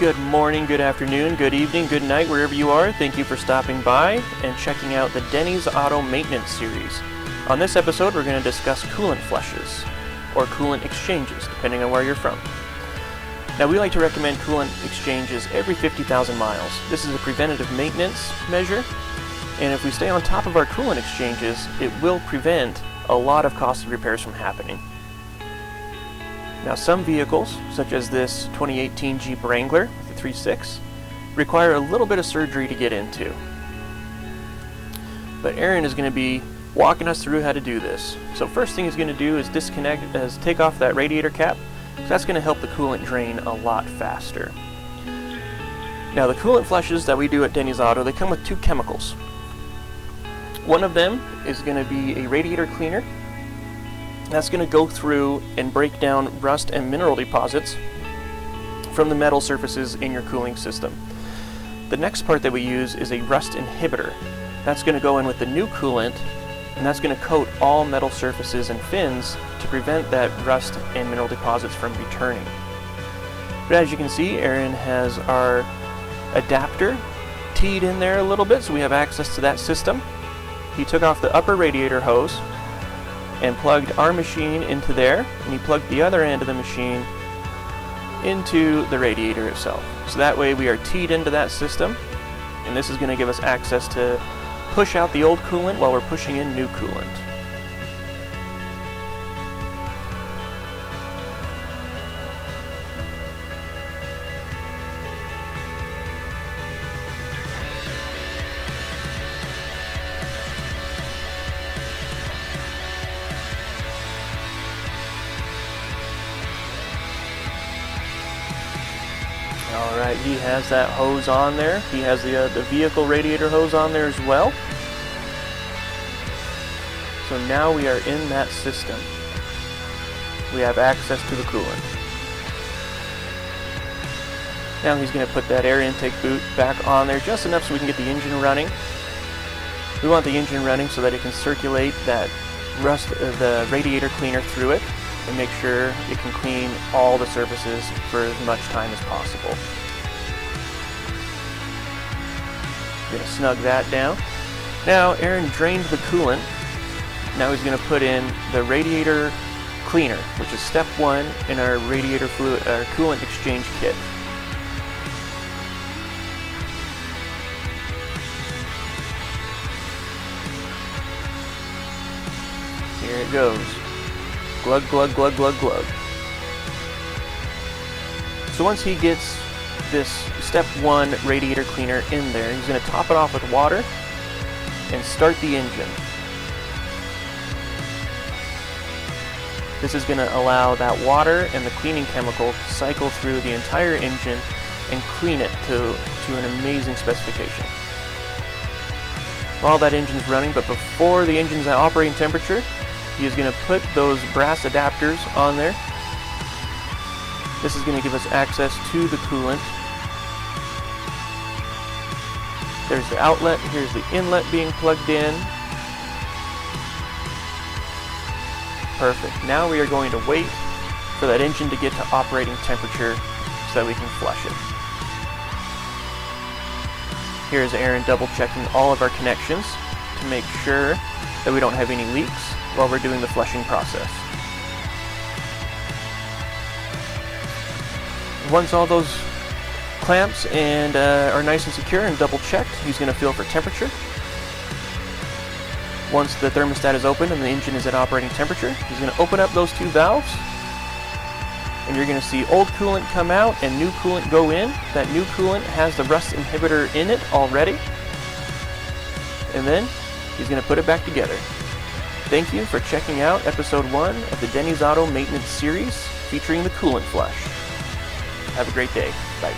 Good morning, good afternoon, good evening, good night, wherever you are. Thank you for stopping by and checking out the Denny's Auto Maintenance Series. On this episode, we're going to discuss coolant flushes, or coolant exchanges, depending on where you're from. Now, we like to recommend coolant exchanges every 50,000 miles. This is a preventative maintenance measure, and if we stay on top of our coolant exchanges, it will prevent a lot of costly repairs from happening. Now, some vehicles, such as this 2018 Jeep Wrangler with the 3.6, require a little bit of surgery to get into. But Aaron is going to be walking us through how to do this. So first thing he's going to do is take off that radiator cap. So that's going to help the coolant drain a lot faster. Now, the coolant flushes that we do at Denny's Auto, they come with two chemicals. One of them is going to be a radiator cleaner. That's going to go through and break down rust and mineral deposits from the metal surfaces in your cooling system. The next part that we use is a rust inhibitor. That's going to go in with the new coolant, and that's going to coat all metal surfaces and fins to prevent that rust and mineral deposits from returning. But as you can see, Aaron has our adapter teed in there a little bit, so we have access to that system. He took off the upper radiator hose and plugged our machine into there, and he plugged the other end of the machine into the radiator itself. So that way we are teed into that system, and this is going to give us access to push out the old coolant while we're pushing in new coolant. Alright, he has that hose on there. He has the vehicle radiator hose on there as well. So now we are in that system. We have access to the coolant. Now he's going to put that air intake boot back on there just enough so we can get the engine running. We want the engine running so that it can circulate that the radiator cleaner through it, and make sure it can clean all the surfaces for as much time as possible. We're going to snug that down. Now Aaron drained the coolant. Now he's going to put in the radiator cleaner, which is step one in our radiator fluid, our coolant exchange kit. Here it goes. Glug, glug, glug, glug, glug. So once he gets this step one radiator cleaner in there, he's going to top it off with water and start the engine. This is going to allow that water and the cleaning chemical to cycle through the entire engine and clean it to an amazing specification. While that engine's running, but before the engine's at operating temperature, he is going to put those brass adapters on there. This is going to give us access to the coolant. There's the outlet, here's the inlet being plugged in. Perfect. Now we are going to wait for that engine to get to operating temperature so that we can flush it. Here's Aaron double checking all of our connections to make sure that we don't have any leaks while we're doing the flushing process. Once all those clamps are nice and secure and double checked, he's going to feel for temperature. Once the thermostat is open and the engine is at operating temperature, he's going to open up those two valves, and you're going to see old coolant come out and new coolant go in. That new coolant has the rust inhibitor in it already, and then he's going to put it back together. Thank you for checking out episode 1 of the Denny's Auto Maintenance Series featuring the coolant flush. Have a great day. Bye.